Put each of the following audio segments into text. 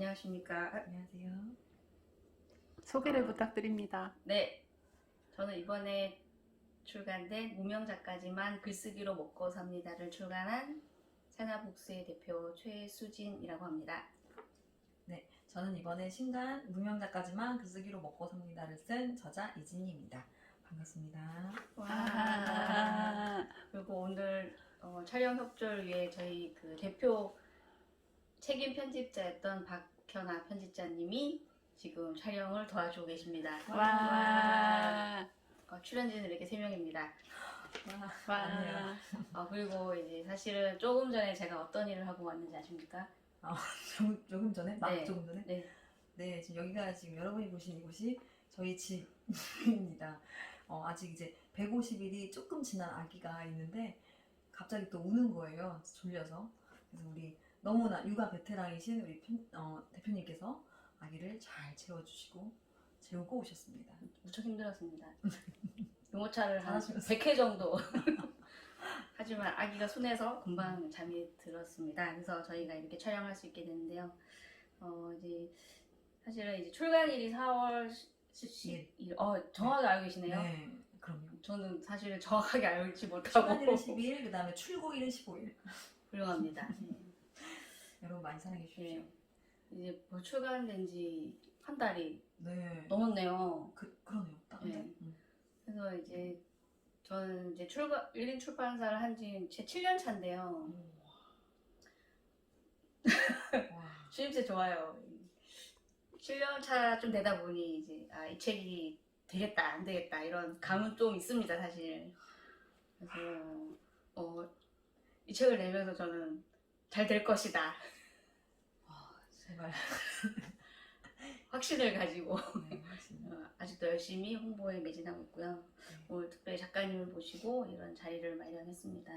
안녕하십니까. 안녕하세요. 소개를 부탁드립니다. 네, 저는 이번에 출간된 무명 작가지만 글쓰기로 먹고 삽니다를 출간한 세나북스의 대표 최수진이라고 합니다. 네, 저는 이번에 신간 무명 작가지만 글쓰기로 먹고 삽니다를 쓴 저자 이진희입니다. 반갑습니다. 와. 그리고 오늘 촬영 협조를 위해 저희 그 대표 책임 편집자였던 박현아 편집자님이 지금 촬영을 도와주고 계십니다. 와. 출연진은 이렇게 3명입니다. 와, 맞네요. 그리고 이제 사실은 조금 전에 제가 어떤 일을 하고 왔는지 아십니까? 조금 전에? 막 네. 조금 전에? 네. 네, 지금 여기가 지금 여러분이 보신 이곳이 저희 집입니다. 아직 이제 150일이 조금 지난 아기가 있는데 갑자기 또 우는 거예요. 졸려서. 그래서 우리 너무나 육아 베테랑이신 우리 대표님께서 아기를 잘 재우고 오셨습니다. 무척 힘들었습니다. 유모차를 한 잘하셨어요. 100회 정도. 하지만 아기가 순해서 금방 잠이 들었습니다. 그래서 저희가 이렇게 촬영할 수 있게 됐는데요. 이제 사실은 이제 출간일이 4월 10일. 정확하게 알고 계시네요. 네, 그럼요. 저는 사실은 정확하게 알지 못하고 출간일은 12일, 그 다음에 출고일은 15일. 훌륭합니다. 네. 여러분 많이 사랑해 주십시오. 네. 이제 뭐 출간된 지 한 달이 네. 넘었네요. 그러네요. 딱 한 달. 네. 그래서 이제 저는 이제 1인 출판사를 한 지 제 7년 차인데요. 와. 수임새 좋아요. 7년 차 좀 되다 보니 이제 이 책이 되겠다 안 되겠다 이런 감은 좀 있습니다 사실. 그래서 이 책을 내면서 저는 잘 될 것이다 제발. 확신을 가지고 네, 맞습니다. 아직도 열심히 홍보에 매진하고 있고요. 네. 오늘 특별히 작가님을 모시고 이런 자리를 마련했습니다.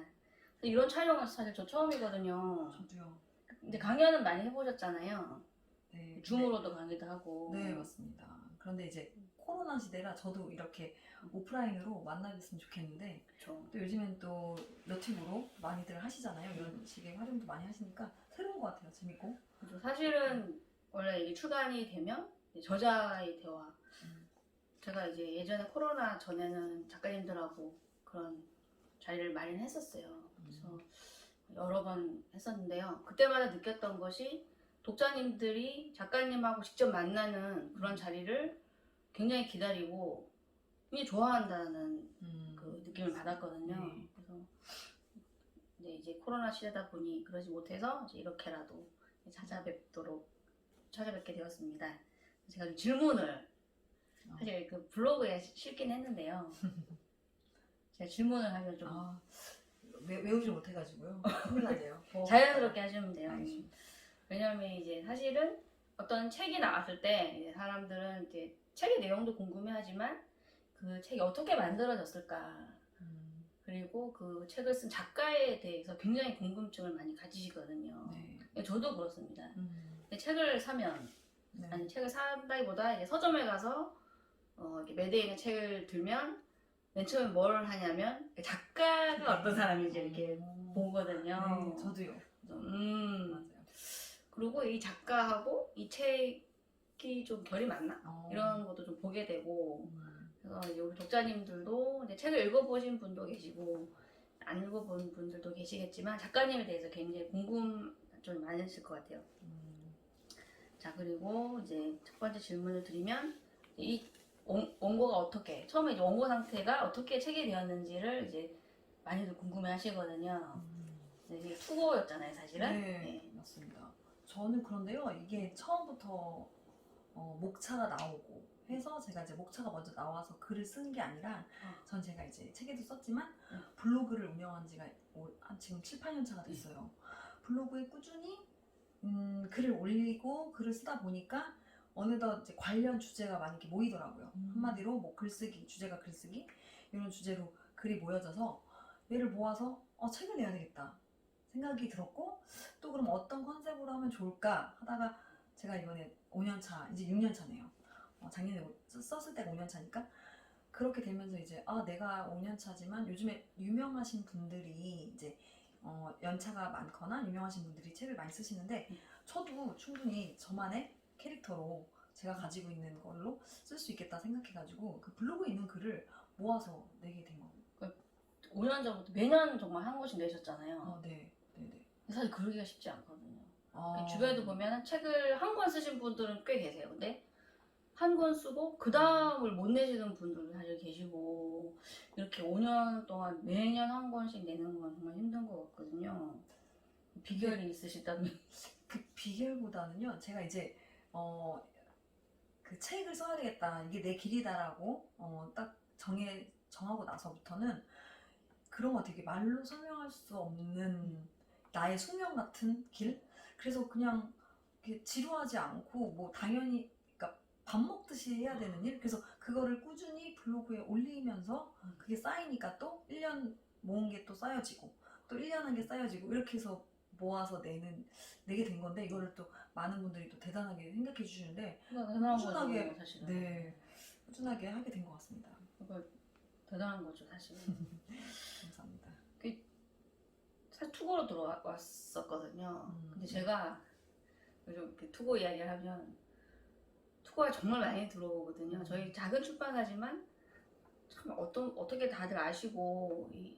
이런 촬영은 사실 저 처음이거든요. 저도요. 근데 강연은 많이 해보셨잖아요. 네. 줌으로도 강의도 하고. 네, 맞습니다. 그런데 이제 코로나 시대라 저도 이렇게 오프라인으로 만나뵀으면 좋겠는데 그렇죠. 또 요즘엔 또 너튜브로 많이들 하시잖아요. 이런 식의 활용도 많이 하시니까 새로운 것 같아요. 재밌고. 그래서 사실은 원래 이게 출간이 되면 이제 저자의 대화. 제가 이제 예전에 코로나 전에는 작가님들하고 그런 자리를 마련했었어요. 그래서 여러 번 했었는데요. 그때마다 느꼈던 것이 독자님들이 작가님하고 직접 만나는 그런 자리를 굉장히 기다리고 굉장히 좋아한다는 그 느낌을 받았거든요. 네. 그래서 근데 이제 코로나 시대다 보니 그러지 못해서 이제 이렇게라도 찾아뵙게 되었습니다. 제가 질문을 사실 그 블로그에 실긴 했는데요. 제가 질문을 하면 좀 외우지 못해가지고요. 큰일 나네요. 자연스럽게 하시면 돼요. 알겠습니다. 왜냐하면 이제 사실은 어떤 책이 나왔을 때 이제 사람들은 이제 책의 내용도 궁금해하지만 그 책이 어떻게 만들어졌을까 그리고 그 책을 쓴 작가에 대해서 굉장히 궁금증을 많이 가지시거든요. 네. 저도 그렇습니다. 음. 근데 책을 사면 네. 아니 책을 산다기보다 이제 서점에 가서 이렇게 매대에 있는 책을 들면 맨 처음에 뭘 하냐면 작가가 어떤 사람인지 이렇게 보거든요. 네, 저도요. 맞아요. 맞아요. 그리고 이 작가하고 이 책이 좀 결이 맞나? 이런 것도 좀 보게 되고 그래서 이제 우리 독자님들도 이제 책을 읽어보신 분도 계시고 안 읽어본 분들도 계시겠지만 작가님에 대해서 굉장히 궁금점이 많으실 것 같아요. 자, 그리고 이제 첫 번째 질문을 드리면 이 원고가 어떻게 처음에 이제 원고 상태가 어떻게 책이 되었는지를 이제 많이들 궁금해 하시거든요. 이게 투고였잖아요 사실은. 네, 맞습니다. 저는 그런데요, 이게 처음부터 목차가 나오고 해서 제가 이제 목차가 먼저 나와서 글을 쓴 게 아니라 전 제가 이제 책에도 썼지만 블로그를 운영한 지가 한 지금 7, 8년 차가 됐어요. 블로그에 꾸준히 글을 올리고 글을 쓰다 보니까 어느덧 이제 관련 주제가 많이 이렇게 모이더라고요. 한마디로 뭐 글쓰기, 주제가 글쓰기 이런 주제로 글이 모여져서 얘를 모아서 책을 내야 되겠다 생각이 들었고 또 그럼 어떤 컨셉으로 하면 좋을까 하다가 제가 이번에 5년차, 이제 6년차네요. 작년에 썼을 때가 5년차니까 그렇게 되면서 이제 내가 5년차지만 요즘에 유명하신 분들이 이제 연차가 많거나 유명하신 분들이 책을 많이 쓰시는데 저도 충분히 저만의 캐릭터로 제가 가지고 있는 걸로 쓸 수 있겠다 생각해가지고 그 블로그에 있는 글을 모아서 내게 된 겁니다. 5년 전부터 매년 정말 한 권씩 내셨잖아요. 네. 사실 그러기가 쉽지 않거든요. 아, 주변에도 보면 책을 한 권 쓰신 분들은 꽤 계세요. 근데 한 권 쓰고 그 다음을 못 내시는 분들도 사실 계시고 이렇게 5년 동안 매년 한 권씩 내는 건 정말 힘든 것 같거든요. 비결이 있으시다면? 그 비결보다는요, 제가 이제 그 책을 써야 되겠다, 이게 내 길이다라고 딱 정하고 나서부터는 그런 거 되게 말로 설명할 수 없는 나의 숙명 같은 길. 그래서 그냥 이렇게 지루하지 않고 뭐 당연히 그러니까 밥 먹듯이 해야 되는 일. 그래서 그거를 꾸준히 블로그에 올리면서 그게 쌓이니까 또 1년 모은 게 또 쌓여지고 또 1년 한 게 쌓여지고 이렇게 해서 모아서 내게 된 건데 이거를 또 많은 분들이 또 대단하게 생각해 주시는데 대단한 꾸준하게, 거죠, 사실은. 네, 꾸준하게 하게 된 것 같습니다. 대단한 거죠, 사실은. 감사합니다. 사실 투고로 들어왔었거든요. 근데 제가 요즘 이렇게 투고 이야기를 하면 투고가 정말 많이 들어오거든요. 저희 작은 출판사지만 참 어떻게 다들 아시고 이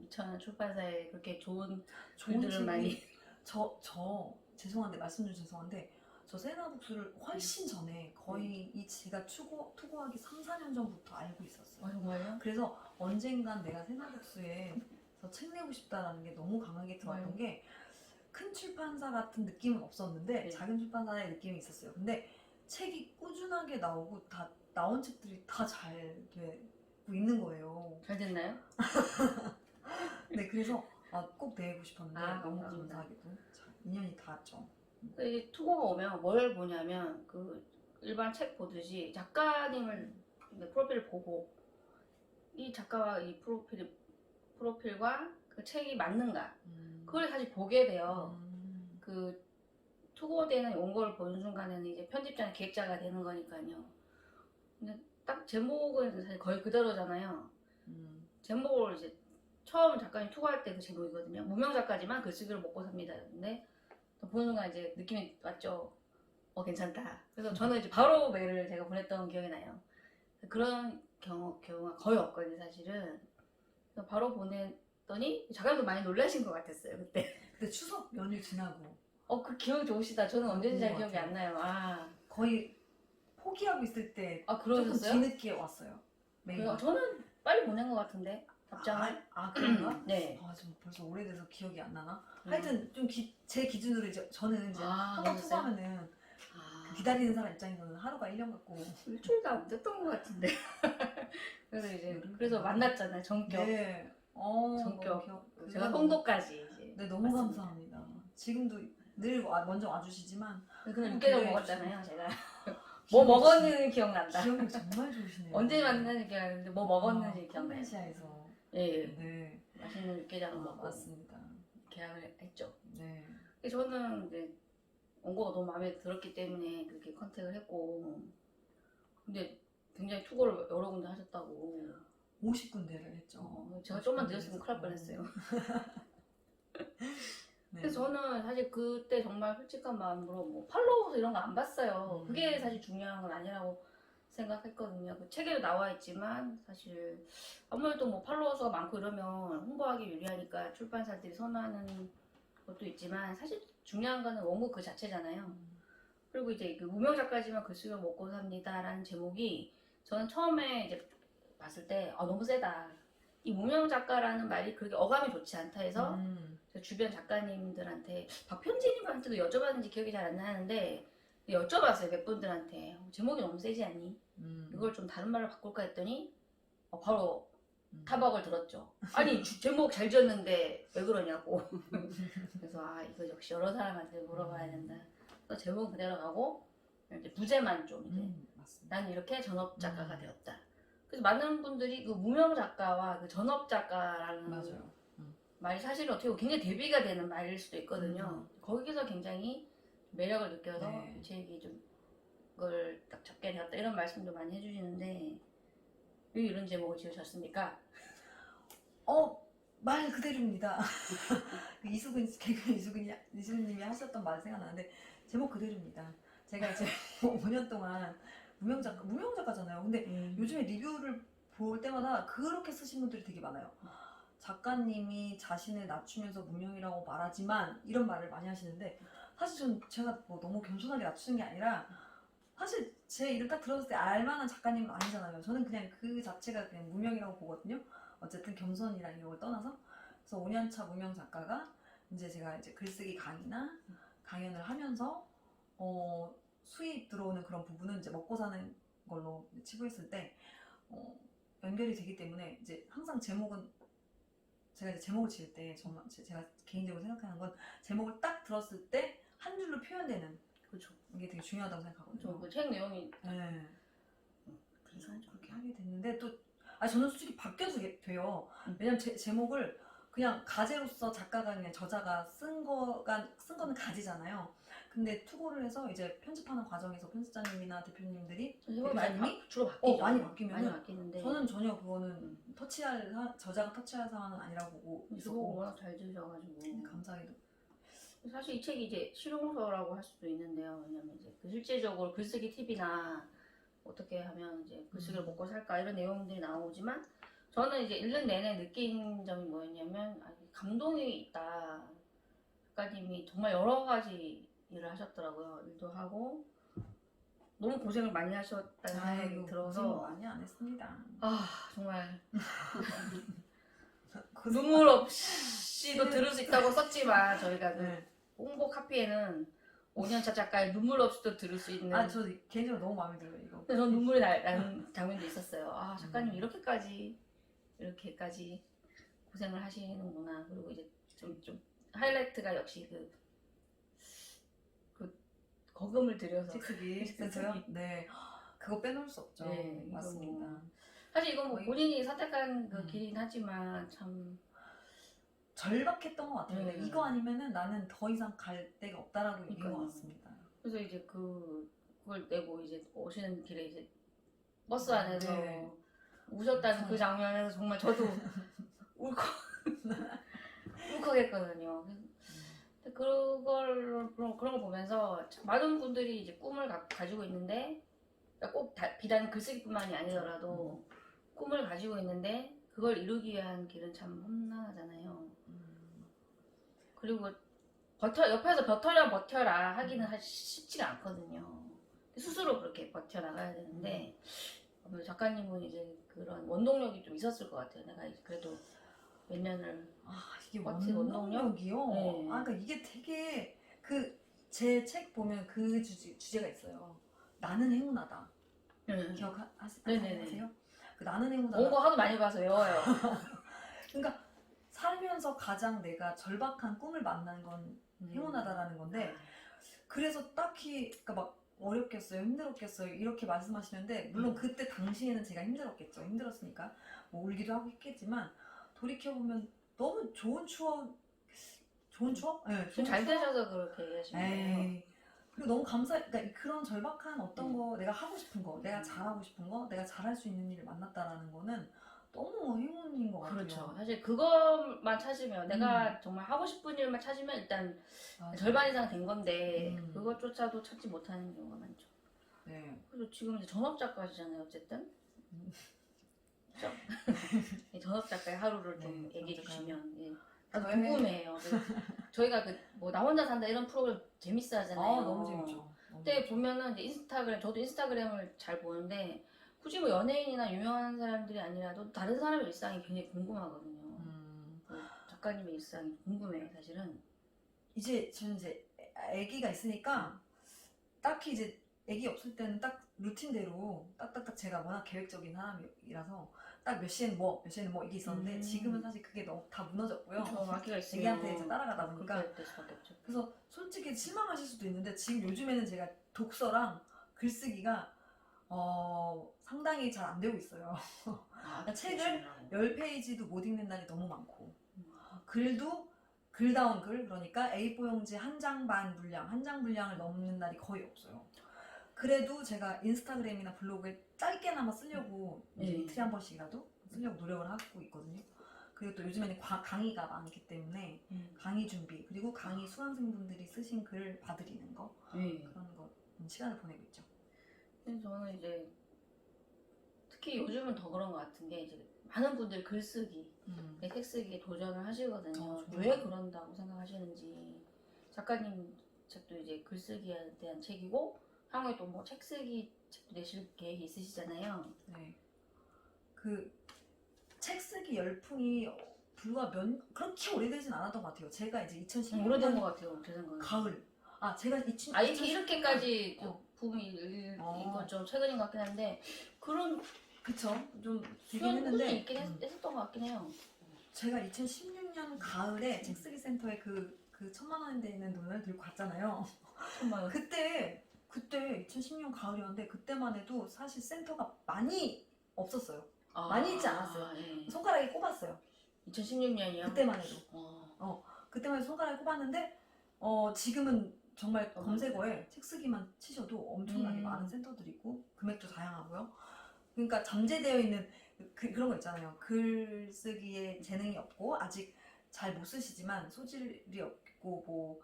미천한 출판사에 그렇게 좋은 글들을 책이 많이 저 죄송한데 말씀 좀 죄송한데 저 세나북수를 훨씬 전에 거의 이 제가 투고하기 3, 4년 전부터 알고 있었어요. 정말요? 그래서 언젠간 내가 세나북수에서 책 내고 싶다라는 게 너무 강하게 들어왔던 게 큰 출판사 같은 느낌은 없었는데 네. 작은 출판사의 느낌이 있었어요. 근데 책이 꾸준하게 나오고 다 나온 책들이 다 잘 되고 있는 거예요. 잘 됐나요? 네, 그래서 꼭 내고 싶었는데 너무 감사합니다. 감사하게도 잘 인연이 닿았죠. 이 투고가 오면 뭘 보냐면 그 일반 책 보듯이 작가님을 프로필을 보고 이 작가와 이 프로필과 그 책이 맞는가 그걸 사실 보게 돼요. 그 투고되는 원고를 보는 순간에는 이제 편집자나 기획자가 되는 거니까요. 근데 딱 제목은 사실 거의 그대로잖아요. 제목을 이제 처음 작가님 투고할 때 그 제목이거든요. 무명 작가지만 글쓰기로 먹고 sab니다. 근데 보는 순간 이제 느낌이 왔죠. 괜찮다. 그래서 저는 이제 바로 메일을 제가 보냈던 기억이 나요. 그런 경우가 거의 없거든요, 사실은. 그래서 바로 보냈더니 작가님도 많이 놀라신 것 같았어요, 그때. 근데 추석 연휴 지나고 그 기억 좋으시다. 저는 언제인지 잘 기억이 같아요. 안 나요. 거의 포기하고 있을 때 조금 그러셨어요? 뒤늦게 왔어요. 메일이. 저는 빨리 보낸 것 같은데, 답장을. 그런가? 네. 좀 벌써 오래돼서 기억이 안 나나? 하여튼 좀 제 기준으로 이제 저는 이제 한번 그러셨어요? 투고하면은 기다리는 사람 입장에서는 하루가 1년 같고 일주일도 안 됐던 것 같은데. 그래서 만났잖아요, 전격. 네. 전격. 너무 제가 송도까지 이제. 네, 너무 왔습니다. 감사합니다. 지금도 늘 먼저 와주시지만 그날 육개장 그래, 먹었잖아요, 제가. 뭐 먹었는지 기억난다. 기억이 정말 좋으시네요. 언제 만났는지 기억나는데 뭐 먹었는지 기억나요. 폴네시아에서 예, 네, 맛있는 육개장을 먹고 맞습니다. 계약을 했죠. 네. 근데 저는 이제 원고가 너무 마음에 들었기 때문에 그렇게 컨택을 했고, 근데 굉장히 투고를 여러 군데 하셨다고. 50군데를 했죠. 제가 좀만 늦었으면 큰일 날 뻔했어요. 네. 그래서 저는 사실 그때 정말 솔직한 마음으로 뭐 팔로워 이런 거 안 봤어요. 그게 사실 중요한 건 아니라고 생각했거든요. 그 책에도 나와 있지만 사실 아무래도 뭐 팔로워 수가 많고 이러면 홍보하기 유리하니까 출판사들이 선호하는 것도 있지만 사실 중요한 거는 원고 그 자체잖아요. 그리고 이제 그 무명 작가지만 글쓰기로 먹고 삽니다라는 제목이 저는 처음에 이제 봤을 때 너무 세다. 이 무명 작가라는 말이 그렇게 어감이 좋지 않다 해서 제 주변 작가님들한테 박편지님한테도 여쭤봤는지 기억이 잘 안 나는데 여쭤봤어요. 몇 분들한테 제목이 너무 세지 않니? 이걸 좀 다른 말로 바꿀까 했더니 바로 타박을 들었죠. 아니 제목 잘 지었는데 왜 그러냐고. 그래서 이거 역시 여러 사람한테 물어봐야 된다. 그래서 제목 그대로 가고 이제 부제만 좀 이제 맞습니다. 나는 이렇게 전업 작가가 되었다. 그래서 많은 분들이 그 무명 작가와 그 전업 작가라는 맞아요. 말이 사실은 어떻게 보면 굉장히 대비가 되는 말일 수도 있거든요. 거기서 굉장히 매력을 느껴서 네. 책이 좀 그걸 딱 적게 되었다 이런 말씀도 많이 해주시는데 왜 이런 제목을 지으셨습니까? 말 그대로입니다. 개그 이수근님이 하셨던 말 생각나는데 제목 그대로입니다. 제가 이제 5년 동안 무명 작가잖아요. 근데 요즘에 리뷰를 볼 때마다 그렇게 쓰신 분들이 되게 많아요. 작가님이 자신을 낮추면서 무명이라고 말하지만 이런 말을 많이 하시는데 사실 제가 뭐 너무 겸손하게 낮추는 게 아니라 사실 제 이름 딱 들었을 때 알만한 작가님은 아니잖아요. 저는 그냥 그 자체가 그냥 무명이라고 보거든요. 어쨌든 겸손이라는 걸 떠나서. 그래서 5년차 무명 작가가 이제 제가 이제 글쓰기 강의나 강연을 하면서 수입 들어오는 그런 부분은 이제 먹고 사는 걸로 치부했을 때 연결이 되기 때문에 이제 항상 제목은 제가 이제 제목을 지을 때 정말 제가 개인적으로 생각하는 건 제목을 딱 들었을 때 한 줄로 표현되는 그렇죠. 이게 되게 중요하다고 생각하거든요. 그 책 내용이 네. 그래서 그렇게 하게 됐는데 또 저는 솔직히 바뀌어도 돼요. 왜냐면 제목을 그냥 가제로서 작가가 그냥 저자가 쓴 거는 가지잖아요. 근데 투고를 해서 이제 편집하는 과정에서 편집자님이나 대표님들이 주로 바뀌죠. 많이 바뀌면은 많이 바뀌는데 저는 전혀 그거는 저자가 터치할 사안은 아니라고 보고 주로 있었고 워낙 잘 지으셔가지고 감사하게도 사실 이 책이 이제 실용서라고 할 수도 있는데요. 왜냐면 이제 그 실제적으로 글쓰기 팁이나 어떻게 하면 이제 글쓰기를 먹고 살까 이런 내용들이 나오지만 저는 이제 읽는 내내 느낀 점이 뭐였냐면 감동이 있다. 작가님이 정말 여러 가지 일을 하셨더라고요. 일도 하고 너무 고생을 많이 하셨다는 생각이 들어서 많이 안 했습니다. 정말 눈물 없이도 들을 수 있다고 썼지만 저희가 홍보 카피에는 5년차 작가의 눈물 없이도 들을 수 있는 저 개인적으로 너무 마음에 들어요 이거. 근데 전 눈물이 나는 장면도 있었어요. 작가님 이렇게까지 고생을 하시는구나. 그리고 이제 좀 하이라이트가 역시 그 거금을 들여서 책쓰기 센터요? 네. 그거 빼놓을 수 없죠. 네, 맞습니다. 사실 이건 뭐 본인이 선택한 그 길이긴 하지만 참 절박했던 것 같아요. 이거 아니면은 나는 더 이상 갈 데가 없다라고 얘기한 것 같습니다. 그래서 이제 그걸 내고 이제 오시는 길에 이제 버스 안에서 우셨다는 그 장면에서 정말 저도 울컥했거든요. 근데 그런 걸 보면서 많은 분들이 이제 꿈을 가지고 있는데 꼭 비단 글쓰기뿐만이 아니더라도 꿈을 가지고 있는데 그걸 이루기 위한 길은 참 험난하잖아요. 그리고 옆에서 버텨라 하기는 사실 쉽지가 않거든요. 스스로 그렇게 버텨나가야 되는데 작가님은 이제 그런 원동력이 좀 있었을 것 같아요. 내가 그래도 몇 년을 이게 원동력이요? 네. 그러니까 이게 되게 제 책 보면 그 주제가 있어요. 나는 행운하다. 기억하세요? 그 나는 행운하다. 원고 하도 많이 봐서 외워요. 그러니까 살면서 가장 내가 절박한 꿈을 만난 건 행운하다라는 건데 그래서 딱히 그러니까 막 어렵겠어요, 힘들었겠어요 이렇게 말씀하시는데 물론 그때 당시에는 제가 힘들었겠죠. 힘들었으니까 뭐 울기도 하고 했겠지만 돌이켜보면 너무 좋은 추억? 네, 좀 잘 되셔서 그렇게 얘기하시는 거예요. 그리고 너무 그러니까 그런 절박한 어떤 거 내가 하고 싶은 거, 내가 잘하고 싶은 거, 내가 잘할 수 있는 일을 만났다라는 거는 너무 행운인 것 같아요. 그렇죠. 사실 그것만 찾으면 내가 정말 하고 싶은 일만 찾으면 일단 절반 이상 된 건데 그것조차도 찾지 못하는 경우가 많죠. 네. 그리고 지금 이제 전업 작가시잖아요, 어쨌든. 그렇죠? 전업 작가의 하루를 좀 얘기해 주시면 나도 궁금해요. 저희가 나 혼자 산다 이런 프로그램 재밌어 하잖아요. 너무 재밌죠. 그때 보면은 이제 저도 인스타그램을 잘 보는데 굳이 뭐 연예인이나 유명한 사람들이 아니라도 다른 사람의 일상이 굉장히 궁금하거든요. 작가님의 일상이 궁금해요, 사실은. 저는 이제 아기가 있으니까 딱히 이제 아기 없을 때는 딱 루틴대로 딱딱딱 제가 워낙 계획적인 사람이라서 딱 몇 시에는 뭐 이게 있었는데 지금은 사실 그게 너무 다 무너졌고요. 아기가 있으면 애기한테 이제 따라가다 보니까 그래서 솔직히 실망하실 수도 있는데 지금 요즘에는 제가 독서랑 글쓰기가 상당히 잘 안 되고 있어요. 책을 10페이지도 못 읽는 날이 너무 많고 글도 글다운 글 그러니까 A4 용지 한 장 반 분량 한 장 분량을 넘는 날이 거의 없어요. 그래도 제가 인스타그램이나 블로그에 짧게나마 쓰려고 이제 이틀에 한 번씩이라도 쓰려고 노력을 하고 있거든요. 그리고 또 요즘에는 강의가 많기 때문에 강의 준비 그리고 강의 수강생분들이 쓰신 글 봐드리는 거 그런 거 시간을 보내고 있죠. 근데 저는 이제 특히 요즘은 더 그런 것 같은 게 이제 많은 분들이 글쓰기, 책 쓰기에 도전을 하시거든요. 왜 그런다고 생각하시는지. 작가님 책도 이제 글쓰기에 대한 책이고 향후에 또 뭐 책 쓰기 책도 내실 계획이 있으시잖아요. 네. 그 책 쓰기 열풍이 불과 그렇게 오래되진 않았던 것 같아요. 제가 이제 2016년 오래된 것 같아요. 제 생각에. 가을. 제가 이렇게까지 붐이 일건 좀 최근인 것 같긴 한데 그런 그쵸. 좀 되긴 수요는 했는데 꾸준히 있긴 했었던 것 같긴 해요. 제가 2016년 가을에 책쓰기 센터에 그 1,000만 원 되는 돈을 들고 갔잖아요. 정말 그때 2016년 가을이었는데 그때만 해도 사실 센터가 많이 없었어요. 많이 있지 않았어요. 예. 손가락에 꼽았어요. 2016년이요? 그때만 해도. 그때만 해도 손가락에 꼽았는데 지금은 정말 검색어에 책 쓰기만 치셔도 엄청나게 많은 센터들이 있고 금액도 다양하고요. 그러니까 잠재되어 있는 그런 거 있잖아요. 글쓰기에 재능이 없고 아직 잘 못 쓰시지만 소질이 없고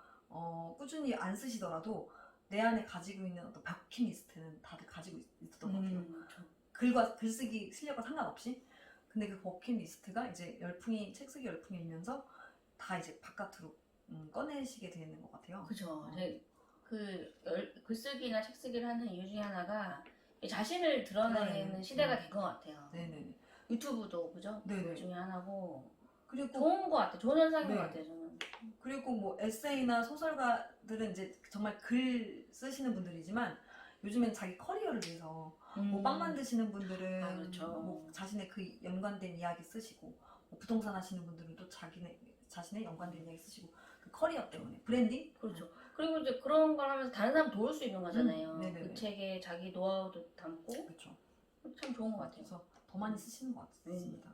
꾸준히 안 쓰시더라도 내 안에 가지고 있는 어떤 버킷리스트는 다들 가지고 있었던 것 같아요. 글쓰기 실력과 상관없이. 근데 그 버킷리스트가 이제 책 쓰기 열풍이 일면서 다 이제 바깥으로 꺼내시게 되는 것 같아요. 그죠. 글쓰기나 책 쓰기를 하는 이유 중에 하나가 자신을 드러내는 시대가 된 것 같아요. 네네. 유튜브도 그죠? 네네. 그 중에 하나고 그리고 좋은 것 같아요. 좋은 현상인 것 같아요. 저는. 그리고 뭐 에세이나 소설가들은 이제 정말 글 쓰시는 분들이지만 요즘엔 자기 커리어를 위해서 뭐 빵 만드시는 분들은 그렇죠. 뭐 자신의 그 연관된 이야기 쓰시고 뭐 부동산 하시는 분들은 또 자신의 연관된 이야기 쓰시고 그 커리어 때문에 브랜딩? 그렇죠. 그리고 이제 그런 걸 하면서 다른 사람 도울 수 있는 거잖아요. 네네네. 그 책에 자기 노하우도 담고 그렇죠. 참 좋은 것 같아요. 그래서 더 많이 쓰시는 것 같습니다.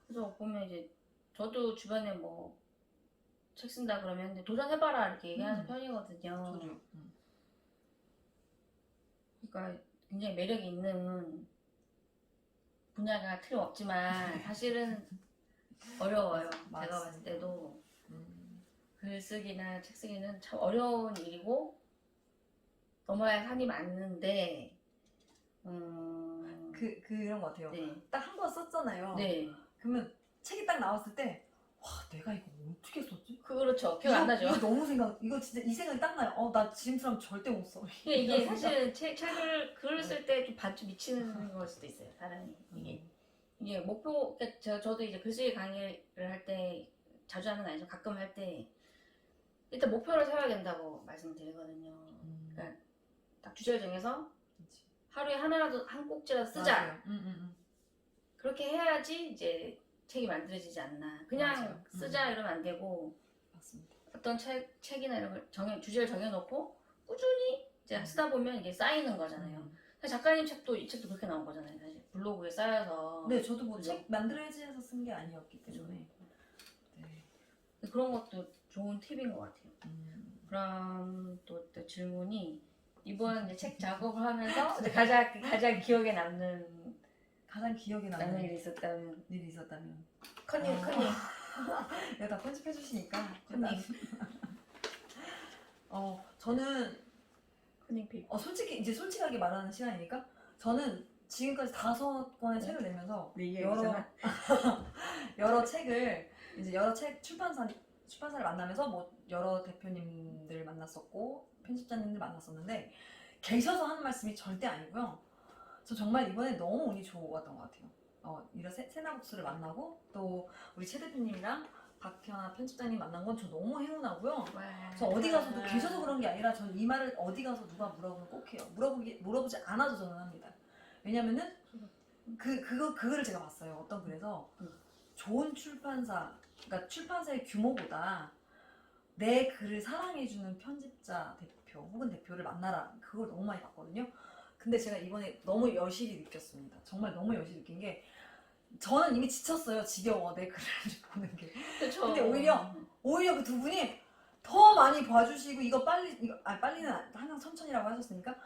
그래서 보면 이제 저도 주변에 뭐 책 쓴다 그러면 도전해봐라 이렇게 얘기하는 편이거든요. 저도요. 그러니까 굉장히 매력이 있는 분야가 틀림없지만 사실은 어려워요. 맞습니다. 제가 봤을 때도 글쓰기나 책 쓰기는 참 어려운 일이고 넘어야 할 산이 많은데 그런 것 같아요. 네. 딱 한 번 썼잖아요. 네. 그러면 책이 딱 나왔을 때 와, 내가 이거 어떻게 썼지? 그렇죠. 기억 안 나죠. 이거 진짜 이 생각이 딱 나요. 나 지금 사람 절대 못 써. 이게 사실은 글을 쓸 때 좀 반쯤 미치는 걸 수도 있어요. 사람이 이게 목표. 그러니까 저도 이제 글쓰기 강의를 할 때 자주 하는 건 아니죠. 가끔 할 때 일단 목표를 세워야 된다고 말씀드리거든요. 그러니까 딱 주제를 정해서 그치. 하루에 하나라도 한 꼭지라도 쓰자. 맞아요. 그렇게 해야지 이제 책이 만들어지지 않나. 그냥 맞아요. 쓰자 이러면 안 되고 맞습니다. 어떤 책이나 이런 걸 주제를 정해놓고 꾸준히 이제 쓰다 보면 이게 쌓이는 거잖아요. 사실 작가님 이 책도 그렇게 나온 거잖아요. 사실 블로그에 쌓여서. 네, 저도 뭐 그죠? 책 만들어야지 해서 쓴 게 아니었기 때문에. 네. 그런 것도 좋은 팁인 것 같아요. 그럼 또 질문이 이번 이제 책 작업을 하면서 이제 가장 기억에 남는 일이 있었다면 컨닝. 내가 다 편집해 주시니까. 컨닝. 저는 컨닝 픽. 솔직하게 말하는 시간이니까 저는 지금까지 5권의 책을 내면서 여러 책 출판사를 만나면서 뭐 여러 대표님들 만났었고 편집자님들 만났었는데 계셔서 하는 말씀이 절대 아니고요. 저 정말 이번에 너무 운이 좋았던 것 같아요. 이런 세나복수를 만나고 또 우리 최 대표님이랑 박현아 편집자님 만난 건 저 너무 행운하고요. 저 어디 가서도 계셔서 그런 게 아니라 전 이 말을 어디 가서 누가 물어보면 꼭 해요. 물어보지 않아도 저는 합니다. 왜냐면은 그거를 제가 봤어요. 어떤 글에서 좋은 출판사, 그러니까 출판사의 규모보다 내 글을 사랑해주는 편집자 대표 혹은 대표를 만나라. 그걸 너무 많이 봤거든요. 근데 제가 이번에 너무 여실히 느꼈습니다. 정말 너무 여실히 느낀 게 저는 이미 지쳤어요. 지겨워 내 글을 보는 게. 그쵸. 근데 오히려 그 두 분이 더 많이 봐주시고 빨리는 항상 천천히라고 하셨으니까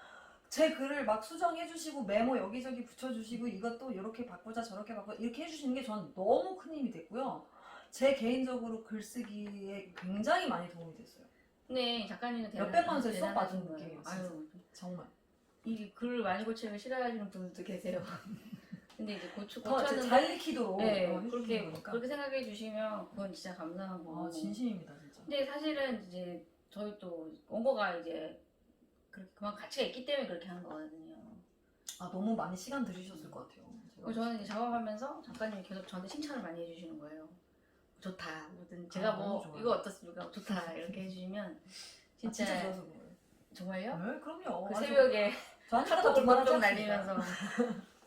제 글을 막 수정해주시고 메모 여기저기 붙여주시고 이것도 이렇게 바꾸자 저렇게 바꾸자 이렇게 해주시는 게 전 너무 큰 힘이 됐고요. 제 개인적으로 글쓰기에 굉장히 많이 도움이 됐어요. 근데 작가님은 몇백만 원씩 쏙 대단하신 받은 거예요. 느낌이에요, 아유, 정말. 이 글 많이 고치는 걸 싫어하시는 분들도 계세요. 근데 이제 더 고쳤는데 잘 익히도록 네, 해주시는 그렇게 거니까. 그렇게 생각해 주시면 그건 진짜 감사하고. 아, 진심입니다 진짜. 근데 사실은 이제 저희 또 원고가 이제 그렇게 그만 가치가 있기 때문에 그렇게 하는 거거든요. 아 너무 많이 시간 들이셨을 것 같아요. 제가 그리고 저는 이제 작업하면서 작가님이 계속 저한테 칭찬을 많이 해주시는 거예요. 좋다. 뭐든 제가 아, 뭐 너무 좋아요. 이거 어떻습니까? 좋다 이렇게 해주시면 진짜, 진짜 좋아서 그래요. 정말요? 네, 그럼요. 그 아주 새벽에 저한테 카톡을 말하지 뻥뻥 않습니다. 날리면서.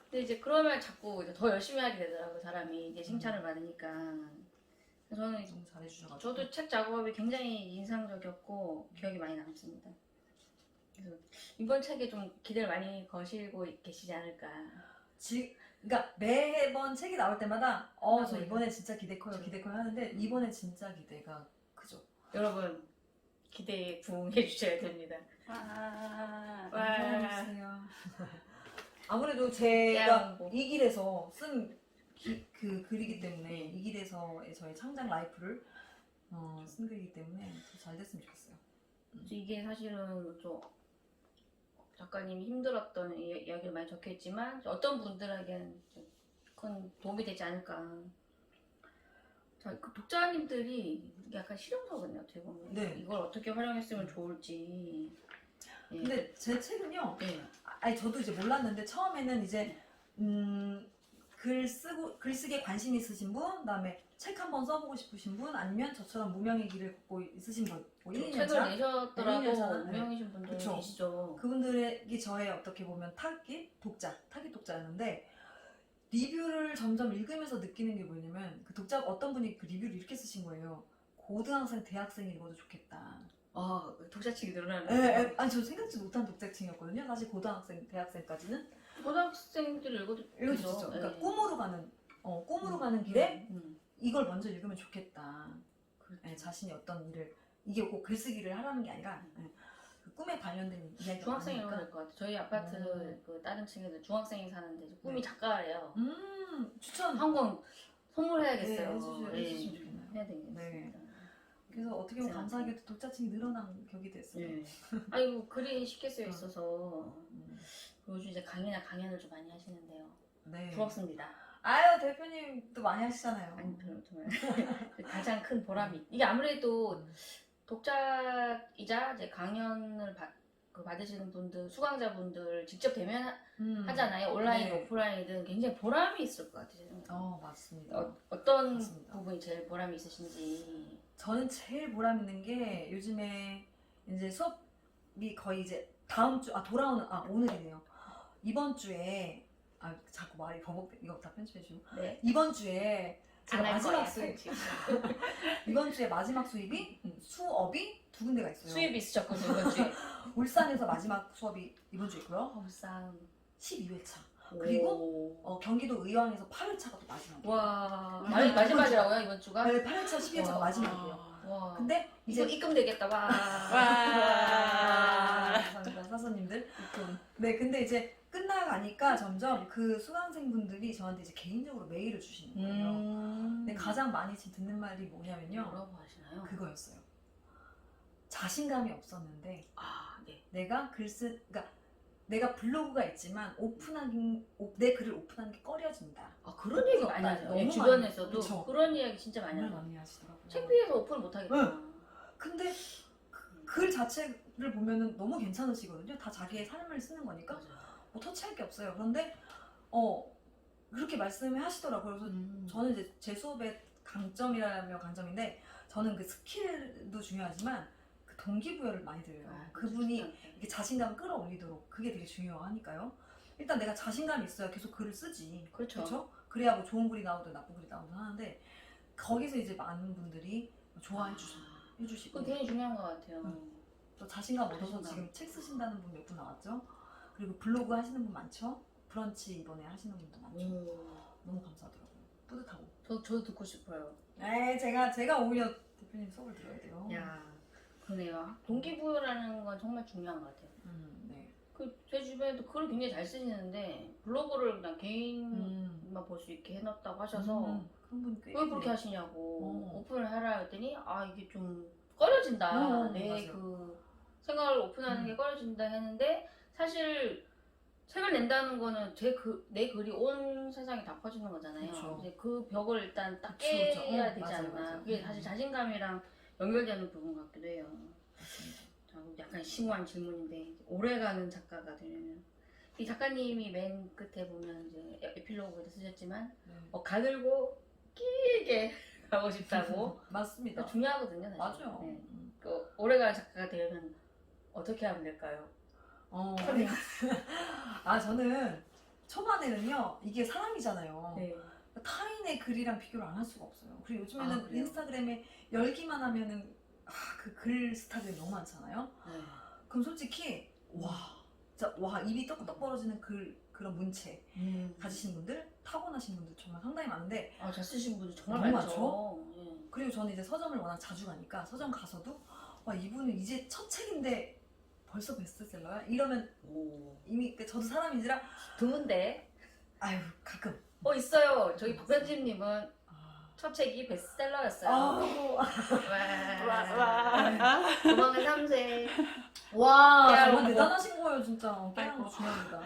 근데 이제 그러면 자꾸 이제 더 열심히 하게 되더라고요. 사람이 이제 칭찬을 받으니까. 그래서 저는 너무 잘해주셔가지고. 저도 책 작업이 굉장히 인상적이었고 기억이 많이 남습니다. 그래서 이번 책에 좀 기대를 많이 거시고 계시지 않을까. 그러니까 매번 책이 나올 때마다 저 이번에 진짜 기대 커요 그쵸. 기대 커요 하는데 이번에 진짜 기대가 크죠. 여러분 기대에 부응해 주셔야 됩니다. 와. 감사해주세요. 아무래도 제가 야옹고. 이 길에서 쓴 그 글이기 때문에 이 길에서의 저의 창작 라이프를 쓴 글이기 때문에 더 잘 됐으면 좋겠어요. 그래서 이게 사실은 좀 작가님이 힘들었던 이야기를 많이 적혀있지만 어떤 분들에게는 좀 큰 도움이 되지 않을까. 자, 그 독자님들이 이게 약간 실용서거든요. 어떻게 보면 네. 이걸 어떻게 활용했으면 좋을지. 예. 근데 제 책은요. 네. 아니 저도 이제 몰랐는데 처음에는 이제 글쓰기에 관심 있으신 분, 그다음에 책 한 번 써보고 싶으신 분, 아니면 저처럼 무명의 길을 걷고 있으신 분, 뭐 1, 2년 책을 차 내셨더라도 1, 2년 차나? 유명이신 분들 그쵸. 계시죠. 그분들에게 저의 어떻게 보면 타깃 독자였는데 리뷰를 점점 읽으면서 느끼는 게 뭐냐면 그 독자 어떤 분이 그 리뷰를 이렇게 쓰신 거예요. 고등학생, 대학생이 읽어도 좋겠다. 아, 독자층이 늘어나는. 아니 저 생각지 못한 독자층이었거든요. 사실 고등학생, 대학생까지는 고등학생들이 읽어도 읽을 수 되죠. 있죠. 그러니까 예. 꿈으로 가는 길에 음. 이걸 먼저 읽으면 좋겠다. 그렇죠. 예, 자신이 어떤 일을 이게 꼭 글쓰기를 하라는 게 아니라 그 꿈에 관련된 이야기가 중학생이 많으니까. 읽어야 될 것 같아요. 저희 아파트 그 다른 층에도 중학생이 사는데 이제 꿈이 네. 작가예요. 추천. 한 권 선물해야겠어요. 네, 해주시면 좋겠네요. 해야 되겠습니다. 네. 그래서 어떻게 보면 감사하게도 독자층이 늘어난 격이 됐어요. 네. 아이고 글이 쉽게 쓰여 어. 있어서 음, 요즘 이제 강의나 강연을 좀 많이 하시는데요. 네. 부럽습니다. 아유 대표님도 많이 하시잖아요. 아니 별로 정말 가장 큰 보람이 이게 아무래도 독자이자 이제 강연을 받으시는 분들 수강자분들 직접 대면하잖아요. 온라인 네. 오프라인이든 굉장히 보람이 있을 것 같아요. 맞습니다. 어떤 맞습니다. 부분이 제일 보람이 있으신지. 저는 제일 보람 있는 게 요즘에 이제 수업이 거의 이제 다음 주 오늘이네요. 이번 주에 자꾸 말이 버벅대. 이거 다 편집해 주시고. 네. 이번 주에 제가 안할 마지막 거예요, 수입 편집. 이번 주에 마지막 수입이 수업이 두 군데가 있어요. 수입이 있으셨군요 이번 주에. 울산에서 마지막 수업이 이번 주에 있고요. 울산 12회차. 그리고 오. 경기도 의왕에서 8회차가 또 마지막이에요. 와 이번 마지막이라고요 이번 주가? 네, 8회차, 12회차가 와. 마지막이에요. 와. 근데 이제 이제 입금 되겠다 와. 감사합니다 사서님들. 네, 근데 이제 끝나가니까 점점 그 수강생분들이 저한테 이제 개인적으로 메일을 주시는 거예요. 근데 가장 많이 지금 듣는 말이 뭐냐면요. 뭐라고 하시나요? 그거였어요. 자신감이 없었는데 네. 내가 그러니까 내가 블로그가 있지만 내 글을 오픈하는 게 꺼려진다. 그런 얘기 많이 없다. 하죠. 너무 예, 주변에서도 많이, 그쵸. 그런 이야기 진짜 많이 정말 하죠. 많이 하시더라고요. 창피해서 오픈을 못 하겠다. 근데 글 자체를 보면은 너무 괜찮으시거든요. 다 자기의 삶을 쓰는 거니까 맞아요. 뭐 터치할 게 없어요. 그런데 그렇게 말씀을 하시더라고요. 그래서 저는 이제 제 수업의 강점이라면 강점인데 저는 그 스킬도 중요하지만 그 동기부여를 많이 드려요. 그분이 이렇게 자신감을 끌어올리도록 그게 되게 중요하니까요. 일단 내가 자신감이 있어야 계속 글을 쓰지. 그렇죠. 그렇죠? 그래야 뭐 좋은 글이 나오든 나쁜 글이 나오든 하는데 거기서 이제 많은 분들이 좋아해 해주시고 그거 굉장히 중요한 것 같아요. 또 자신감 얻어서 자신감. 지금 책 쓰신다는 분 몇 분 나왔죠? 그리고 블로그 하시는 분 많죠? 브런치 이번에 하시는 분도 많죠? 너무 감사하더라고요. 뿌듯하고. 저도 듣고 싶어요. 네, 제가 오히려 대표님 수업을 들어야 돼요. 야, 그러네요. 동기부여라는 건 정말 중요한 것 같아요. 네. 제 주변에도 글을 굉장히 잘 쓰시는데 블로그를 그냥 개인만 볼 수 있게 해놨다고 하셔서 그런 분이 꽤 왜 그렇게 있네. 하시냐고 오픈을 하라 했더니 아 이게 좀 꺼려진다. 내 맞아요. 그 생활을 오픈하는 게 꺼려진다 했는데 사실 책을 낸다는 거는 내 글이 온 세상에 다 퍼지는 거잖아요. 그쵸. 이제 그 벽을 일단 딱 그쵸, 그쵸. 깨야 되지 맞아요, 않나. 맞아요. 그게 사실 자신감이랑 연결되는 부분 같기도 해요. 맞습니다. 자, 약간 심오한 질문인데 오래가는 작가가 되려면 이 작가님이 맨 끝에 보면 이제 에필로그에도 쓰셨지만 네. 가늘고 길게 가고 싶다고 맞습니다. 중요하거든요. 사실. 맞아요. 네. 그 오래가는 작가가 되려면 어떻게 하면 될까요? 네. 아 저는 초반에는요 이게 사람이잖아요. 네. 타인의 글이랑 비교를 안 할 수가 없어요. 그리고 요즘에는 아, 그래요? 인스타그램에 열기만 하면은 그 글 스타들이 너무 많잖아요. 네. 그럼 솔직히 진짜 입이 떡떡 벌어지는 그런 문체 가지신 분들, 타고나신 분들 정말 상당히 많은데 잘 쓰신 분들 정말 너무 많죠. 예. 그리고 저는 이제 서점을 워낙 자주 가니까 서점 가서도 와 이분은 이제 첫 책인데 벌써 베스트셀러야? 이러면 이미 저도 사람인지라 드문데 아유 가끔 있어요. 저희 박편집님은 첫 책이 베스트셀러였어요. 아우 도망의 3세. 와 정말 깨알로 대단하신 거예요 진짜 깨알은 아이고. 중요합니다.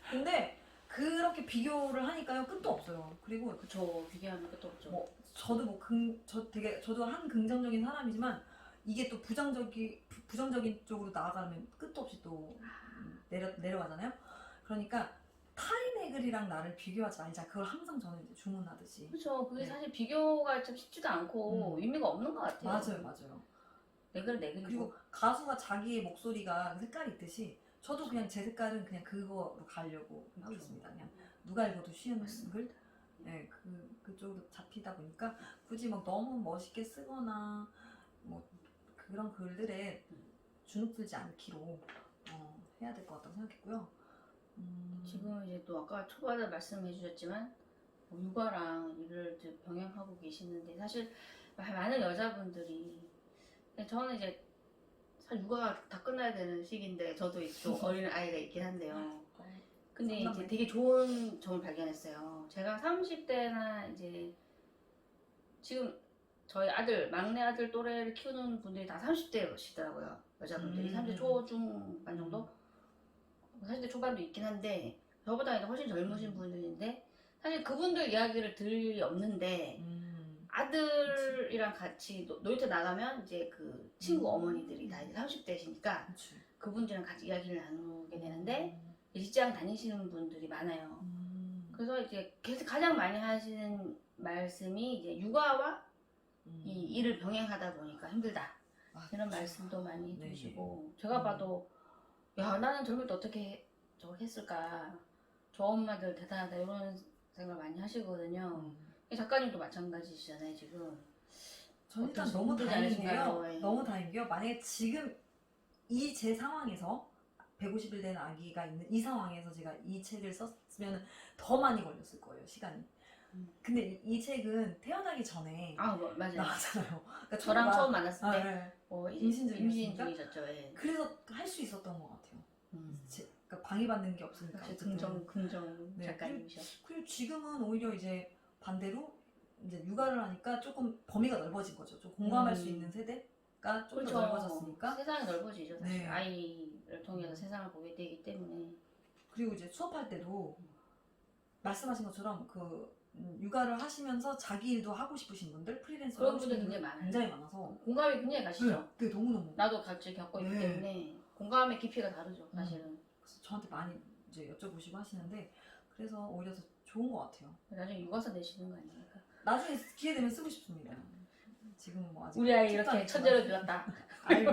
근데 그렇게 비교를 하니까요 끝도 없어요. 그리고 그쵸. 비교하면 끝도 없죠. 저도 저도 한 긍정적인 사람이지만 이게 또 부정적인 쪽으로 나아가면 끝도 없이 또 내려가잖아요. 그러니까 타인의 글이랑 나를 비교하지 말자. 그걸 항상 저는 이제 주문하듯이. 그쵸. 그게 네. 사실 비교가 참 쉽지도 않고 의미가 없는 것 같아요. 맞아요. 내 글은 내 글이고. 그리고 가수가 자기의 목소리가 색깔이 있듯이 저도 그냥 제 색깔은 그냥 그거로 가려고 하고 있습니다. 그냥 누가 읽어도 쉬운 글, 네, 그쪽으로 잡히다 보니까 굳이 막 너무 멋있게 쓰거나 뭐 그런 글들에 주눅들지 않기로 해야 될 것 같다고 생각했고요. 지금 이제 또 아까 초반에 말씀해 주셨지만 육아랑 일을 이제 병행하고 계시는데 사실 많은 여자분들이 저는 이제 사실 육아가 다 끝나야 되는 시기인데 저도 또 어린 아이가 있긴 한데요. 근데 이제 되게 좋은 점을 발견했어요. 제가 30대나 이제 지금 저희 막내 아들 또래를 키우는 분들이 다 30대시더라고요. 여자분들이 30대 초중반 정도? 40대 초반도 있긴 한데 저보다 훨씬 젊으신 분들인데 사실 그분들 이야기를 들을 일이 없는데 아들이랑 같이 놀이터 나가면 이제 그 친구 어머니들이 다 이제 30대시니까 그분들이랑 같이 이야기를 나누게 되는데 직장 다니시는 분들이 많아요. 그래서 이제 계속 가장 많이 하시는 말씀이 이제 육아와 이 일을 병행하다 보니까 힘들다. 이런 말씀도 많이 해주시고 제가 봐도 야 나는 젊을 때 어떻게 저걸 했을까. 저 엄마들 대단하다 이런 생각 많이 하시거든요. 작가님도 마찬가지시잖아요 지금. 저는 일단 어떠세요? 너무 힘들지 다행인 않으신가요? 게요. 너무 다행인 게요. 만약에 지금 이 제 상황에서 150일 된 아기가 있는 이 상황에서 제가 이 책을 썼으면 더 많이 걸렸을 거예요 시간이. 근데 이 책은 태어나기 전에 맞아요. 나왔잖아요. 그러니까 저랑 처음 만났을 때 네. 임신 중이었으니까? 중이셨죠. 예. 그래서 할 수 있었던 것 같아요. 그러니까 방해받는 게 없으니까. 역시 어쨌든. 긍정 네, 작가님이셔. 그리고 지금은 오히려 이제 반대로 이제 육아를 하니까 조금 범위가 넓어진 거죠. 좀 공감할 수 있는 세대가 좀 더 넓어졌으니까. 세상이 넓어지죠. 사실. 네. 아이를 통해서 세상을 보게 되기 때문에. 그리고 이제 수업할 때도 말씀하신 것처럼 육아를 하시면서 자기 일도 하고 싶으신 분들, 프리랜서 그런 분들 굉장히 많아서 공감이 굉장히 가시죠. 네, 너무너무. 나도 같이 겪고 있기 때문에 공감의 깊이가 다르죠. 사실은. 그래서 저한테 많이 이제 여쭤보시고 하시는데 그래서 오히려 더 좋은 것 같아요. 나중에 육아서 내시는 거 아닙니까? 나중에 기회 되면 쓰고 싶습니다. 지금은 뭐 아직 우리 아이 이렇게 천재로 길렀다. 아이고.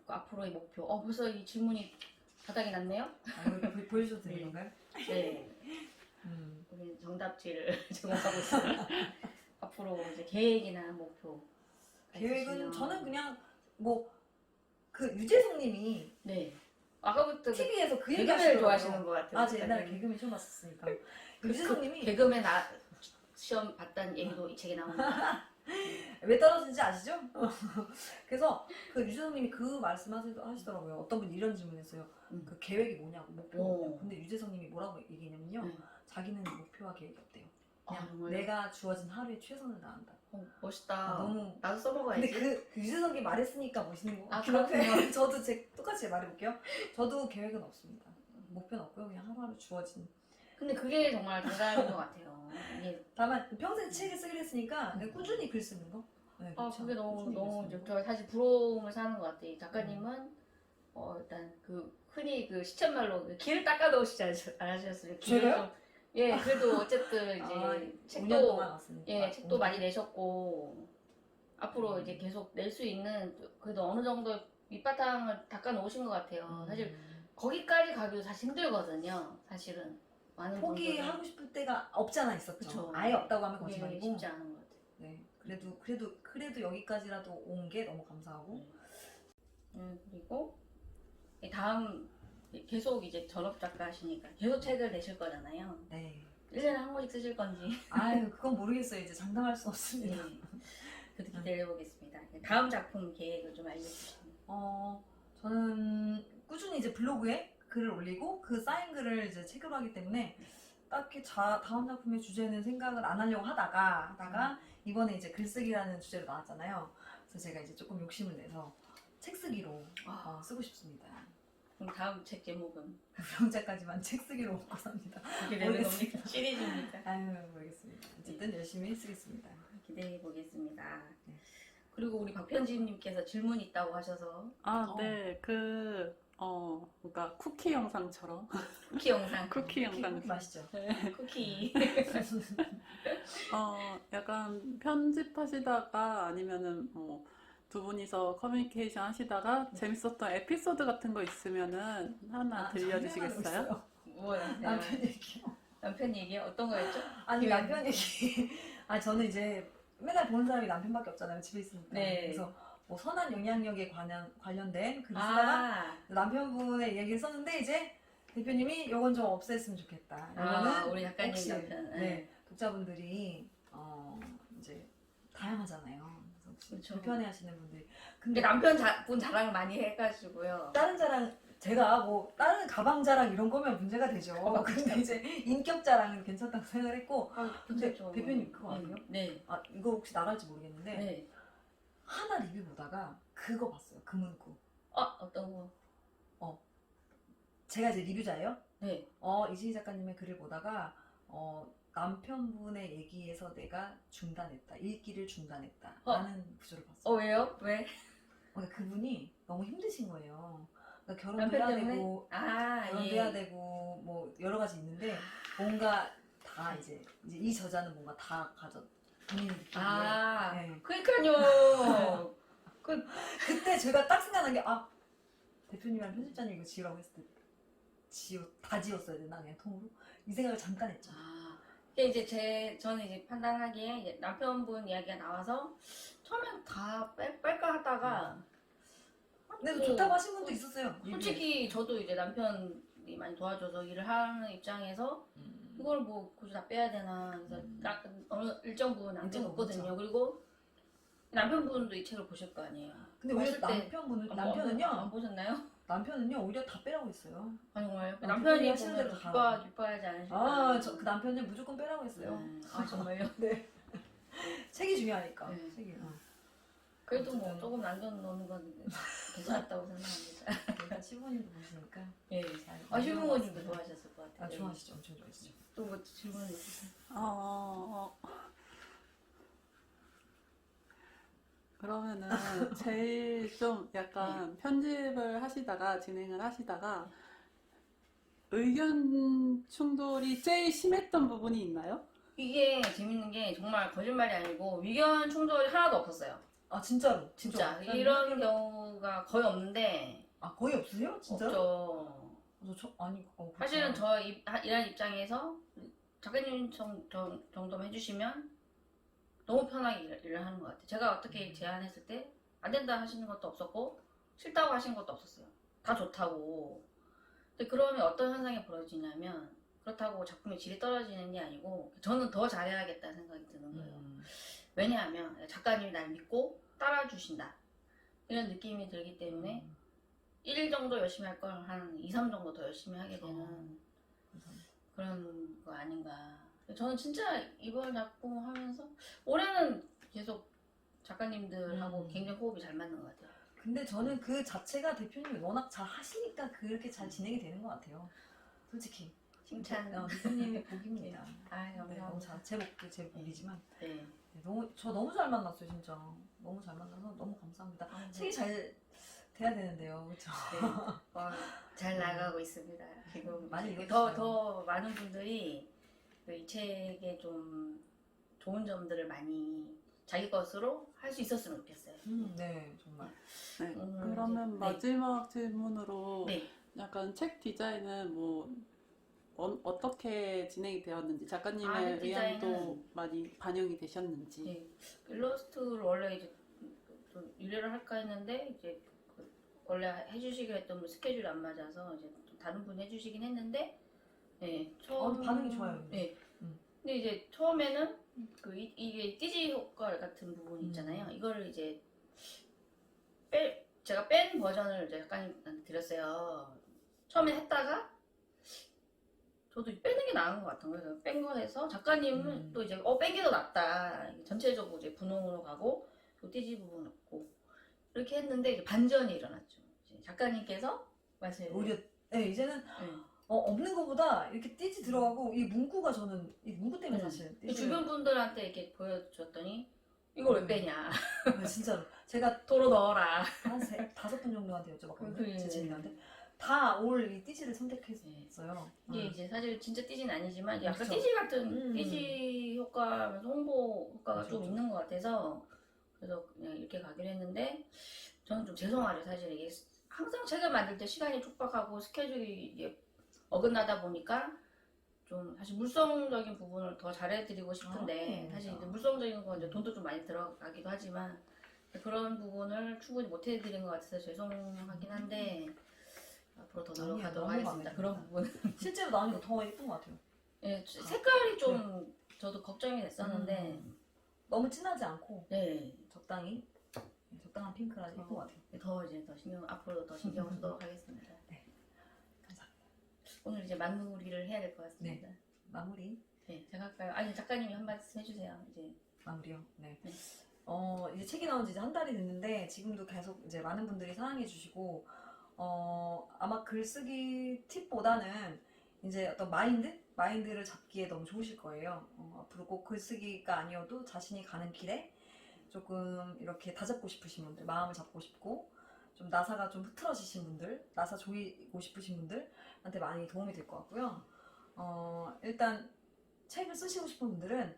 앞으로의 목표. 벌써 이 질문이 바닥이 났네요. 보여주셔도 되는 건가요? 네. 우리 정답지를 제공하고 있습니다. 앞으로 이제 계획이나 목표. 계획은 저는 그냥 그 유재석님이 네. 아까부터 TV에서 그 얘기 개그맨을 좋아하시는 것 같아요. 아, 제 옛날에 개그맨 시험 봤었으니까. 유재석님이 개그맨 시험 봤다는 얘기도 이 책에 나옵니다. 왜 떨어지는지 아시죠? 그래서 그 유재석님이 그 말씀하시더라고요. 어떤 분이 이런 질문했어요. 그 계획이 뭐냐고, 목표가 뭐냐고. 근데 유재석님이 뭐라고 얘기했냐면요. 자기는 목표와 계획이 없대요. 그냥 정말요? 내가 주어진 하루에 최선을 다한다. 멋있다. 너무. 나도 써먹어야지. 근데 그 유재석이 말했으니까 멋있는 거. 아, 그렇군요. 저도 똑같이 말해볼게요. 저도 계획은 없습니다. 목표는 없고요. 그냥 하루하루 주어진. 근데 그게 정말 대단한 것 같아요. 이게 다만 평생 책을 쓰기로 했으니까 그냥 꾸준히 글 쓰는 거. 네, 그렇죠. 그게 너무 꾸준히 너무 글 쓰는 거. 저 사실 부러움을 사는 것 같아요. 이 작가님은 일단 그 흔히 그 시쳇말로 그 길을 닦아 놓으시지 않으셨어요? 제가요? 예, 그래도 어쨌든 이제 5년 책도 동안 왔으니까. 예, 책도 많이 내셨고 앞으로 이제 계속 낼 수 있는 그래도 어느 정도 밑바탕을 닦아 놓으신 것 같아요. 사실 거기까지 가기도 사실 힘들거든요. 사실은 많은 포기하고 싶을 때가 없지 않아 있었죠. 그쵸. 아예 없다고 하면 분들은 그게 거짓말이고. 쉽지 않은 것 같아요. 네, 그래도 여기까지라도 온 게 너무 감사하고. 그리고 다음 계속 이제 전업 작가 하시니까 계속 책을 내실 거잖아요. 네. 1년에 한 권씩 쓰실 건지. 아유, 그건 모르겠어요. 이제 장담할 수 없습니다. 네. 그래도 기대를 해보겠습니다. 다음 작품 계획을 좀 알려주시면. 저는 꾸준히 이제 블로그에 글을 올리고 그 쌓인 글을 이제 책으로 하기 때문에 딱히 다음 작품의 주제는 생각을 안 하려고 하다가 이번에 이제 글쓰기라는 주제로 나왔잖아요. 그래서 제가 이제 조금 욕심을 내서 책 쓰기로 쓰고 싶습니다. 그럼 다음 책 제목은? 병자까지만 책 쓰기로 먹고 삽니다. 그게 되는 겁니까? 시리즈입니까? 아유, 모르겠습니다. 어쨌든 열심히 쓰겠습니다. 기대해 보겠습니다. 네. 그리고 우리 박편지님께서 질문 있다고 하셔서 네. 그러니까 쿠키 영상처럼. 쿠키 영상. 쿠키 영상. 맛있죠? 쿠키. 약간 편집하시다가 아니면은 두 분이서 커뮤니케이션 하시다가 재밌었던 에피소드 같은 거 있으면은 하나 들려주시겠어요? 뭐요? 남편 얘기요. 남편 얘기 어떤 거였죠? 아니 남편 얘기. 저는 이제 맨날 보는 사람이 남편밖에 없잖아요. 집에 있으니까. 네. 그래서 뭐 선한 영향력에 관련된 글을 쓰다가 남편분의 얘기를 썼는데 이제 대표님이 요건 좀 없앴으면 좋겠다. 이거는 우리 작가님 혹시, 남편. 네, 독자분들이 이제 다양하잖아요. 그래서 혹시 그렇죠. 불편해하시는 분들이. 근데 근데 남편 분 자랑 많이 해가지고요. 다른 자랑 제가 뭐 다른 가방 자랑 이런 거면 문제가 되죠. 근데 이제 인격 자랑은 괜찮다고 생각을 했고. 근데 괜찮죠. 대표님 그거 아니에요? 네. 이거 혹시 나갈지 모르겠는데 네. 하나 리뷰 보다가 그거 봤어요. 그 문구. 어떤 거? 제가 이제 리뷰자예요. 네. 이진희 작가님의 글을 보다가 남편분의 얘기에서 내가 중단했다. 읽기를 중단했다. 라는 구조를 봤어요. 왜요? 왜? 그러니까 그분이 너무 힘드신 거예요. 그러니까 결혼도 남편 해야 때문에? 되고 결혼도 해야 되고 뭐 여러 가지 있는데 뭔가 다 이제 이 저자는 뭔가 다 본인이 느끼기에 네. 그러니까요. 그때 제가 딱 생각난 게 대표님이랑 편집자님 이거 지우라고 했을 때 다 지웠어야 되나 그냥 통으로? 이 생각을 잠깐 했죠. 이게 이제 저는 이제 판단하기에 이제 남편분 이야기가 나와서 처음엔 다 뺄까 하다가 근데 좋다고 하신 분도 있었어요. 솔직히 저도 이제 남편이 많이 도와줘서 일을 하는 입장에서 이걸 뭐 굳이 다 빼야 되나 그래서 딱 어느 일정 부분 남겨놓거든요. 그리고 남편분도 이 책을 보실 거 아니에요. 근데 오히려 남편은요 안 보셨나요? 남편은요 오히려 다 빼라고 했어요. 정말요? 남편이 남편이 하시는 대로 보면 다 기뻐하지 않으실까요? 그 남편은 무조건 빼라고 했어요. 정말요? 네. 책이 중요하니까. 네. 책이. 그래도 뭐 어쨌든. 조금 남겨놓는 건 괜찮았다고 생각합니다. 일단 시부모님도 보시니까. 예. 잘 시부모님도 좋아하셨을 것 같아요. 좋아하시죠. 엄청 좋아하시죠. 또 뭐 질문 있으세요? 그러면은 제일 좀 약간 편집을 하시다가 진행을 하시다가 의견 충돌이 제일 심했던 부분이 있나요? 이게 재밌는 게 정말 거짓말이 아니고 의견 충돌이 하나도 없었어요. 진짜로? 진짜 이런 경우가 거의 없는데. 거의 없으세요? 진짜로? 없죠. 그렇구나. 사실은 저 일하는 입장에서 작가님 정도만 해주시면 너무 편하게 일을 하는 것 같아요. 제가 어떻게 제안했을 때 안 된다 하시는 것도 없었고 싫다고 하시는 것도 없었어요. 다 좋다고. 근데 그러면 어떤 현상이 벌어지냐면 그렇다고 작품의 질이 떨어지는 게 아니고 저는 더 잘해야겠다는 생각이 드는 거예요. 왜냐하면 작가님이 날 믿고 따라주신다. 이런 느낌이 들기 때문에 1 정도 열심히 할 걸 한 2, 3 정도 더 열심히 하게 되는 그런 거 아닌가. 저는 진짜 이번 작품 하면서 올해는 계속 작가님들하고 굉장히 호흡이 잘 맞는 것 같아요. 근데 저는 그 자체가 대표님이 워낙 잘 하시니까 그렇게 잘 진행이 되는 것 같아요. 솔직히. 칭찬. 대표님의 복입니다. 아, 네, 감사합니다. 너무 잘, 제 복도 제 복이지만. 네. 네, 저 너무 잘 만났어요, 진짜. 너무 잘 만나서 너무 감사합니다. 아, 네. 책이 잘 돼야 되는데요, 그렇죠? 네. 잘 나가고 있습니다. 지금 많이 이제 읽어주세요. 더 많은 분들이 이 책에 좀 좋은 점들을 많이 자기 것으로 할 수 있었으면 좋겠어요. 네, 정말. 네. 네. 그러면 마지막 질문으로 네. 약간 책 디자인은 뭐 어떻게 진행이 되었는지 작가님의 디자인은- 의향도 많이 반영이 되셨는지. 네. 일러스트를 원래 이제 좀 유래를 할까 했는데 이제 원래 해주시기로 했던 분 스케줄이 안 맞아서 이제 좀 다른 분이 해주시긴 했는데, 네, 처음 반응이 좋아요. 네. 음. 근데 이제 처음에는 이게 띠지 효과 같은 부분이 있잖아요. 이거를 이제 제가 뺀 버전을 이제 작가님한테 드렸어요. 처음에 했다가 저도 빼는 게 나은 것 같은 거예요. 뺀 거 해서 작가님은 또 이제 뺀 게 더 낫다. 전체적으로 이제 분홍으로 가고 또 띠지 부분 없고 이렇게 했는데 이제 반전이 일어났죠. 이제 작가님께서 말씀해 오히려, 네, 이제는 네. 없는 것보다 이렇게 띠지 들어가고 이 문구가 저는 이 문구 때문에 사실 띠지를- 주변 분들한테 이렇게 보여줬더니 이걸 왜 빼냐. 네, 진짜로 제가 도로 넣어라. 한 5분 정도한테 여쭤봤거든요. 그래. 제 친구한테 다 올 이 띠지를 선택했어요. 이게 이제 사실 진짜 띠지는 아니지만 약간 그렇죠. 띠지 같은 음. 띠지 효과면서 홍보 효과가 그렇죠, 좀 그렇죠. 있는 것 같아서 그래서 그냥 이렇게 가기로 했는데 저는 좀 죄송하죠. 사실 이게 항상 책을 만들 때 시간이 촉박하고 스케줄이 이게 어긋나다 보니까 좀 사실 물성적인 부분을 더 잘해드리고 싶은데 사실 이제 물성적인 건 이제 돈도 좀 많이 들어가기도 하지만 그런 부분을 충분히 못 해드린 것 같아서 죄송하긴 한데 앞으로 더 노력하도록 아니에요. 너무 하겠습니다. 마음에 그런 부분. 실제로 나오니까 더 예쁜 것 같아요. 예, 색깔이 좀 저도 걱정이 됐었는데 너무 진하지 않고 네, 적당한 핑크라 예쁜 것 같아요. 앞으로 더 신경 쓰도록 하겠습니다. 네, 감사합니다. 오늘 이제 마무리를 해야 될 것 같습니다. 마무리. 네, 제가 할까요? 아니 작가님이 한 말씀 해주세요. 이제 마무리요. 네. 네. 이제 책이 나온 지 이제 한 달이 됐는데 지금도 계속 이제 많은 분들이 사랑해 주시고 아마 글쓰기 팁보다는 이제 어떤 마인드를 잡기에 너무 좋으실 거예요. 앞으로 꼭 글쓰기가 아니어도 자신이 가는 길에 조금 이렇게 다잡고 싶으신 분들, 마음을 잡고 싶고 좀 나사가 좀 흐트러지신 분들, 나사 조이고 싶으신 분들한테 많이 도움이 될 것 같고요. 일단 책을 쓰시고 싶은 분들은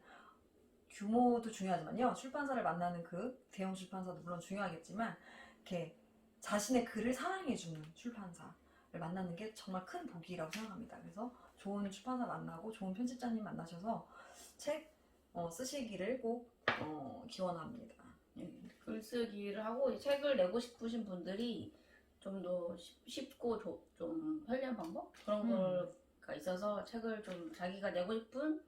규모도 중요하지만요. 출판사를 만나는 그 대형 출판사도 물론 중요하겠지만 이렇게 자신의 글을 사랑해주는 출판사를 만나는 게 정말 큰 복이라고 생각합니다. 그래서 좋은 출판사 만나고 좋은 편집자님 만나셔서 책 쓰시기를 꼭 기원합니다. 글쓰기를 하고 이 책을 내고 싶으신 분들이 좀 더 쉽고 좀 편리한 방법 그런 거가 있어서 책을 좀 자기가 내고 싶은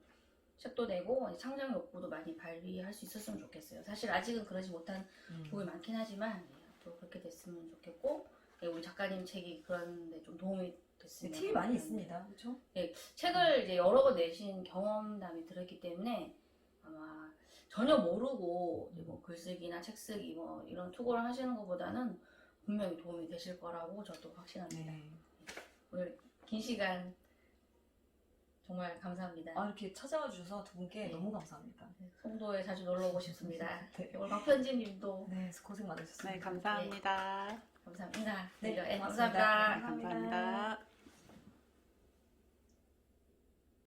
책도 내고 창작 욕구도 많이 발휘할 수 있었으면 좋겠어요. 사실 아직은 그러지 못한 부분이 많긴 하지만 앞으로 그렇게 됐으면 좋겠고 우리 작가님 책이 그런데 좀 도움이 됐으면 팁이 많이 있습니다. 그렇죠? 책을 이제 여러 권 내신 경험담이 들었기 때문에 아마 전혀 모르고 뭐 글쓰기나 책쓰기 뭐 이런 투고를 하시는 것보다는 분명히 도움이 되실 거라고 저도 확신합니다. 네. 오늘 긴 시간 정말 감사합니다. 이렇게 찾아와 주셔서 두 분께 네. 너무 감사합니다. 송도에 자주 놀러 오고 싶습니다. 네. 오늘 박편지님도 네, 고생 많으셨습니다. 네, 감사합니다. 감사합니다. 네, 네, 고맙습니다. 감사합니다. 감사합니다.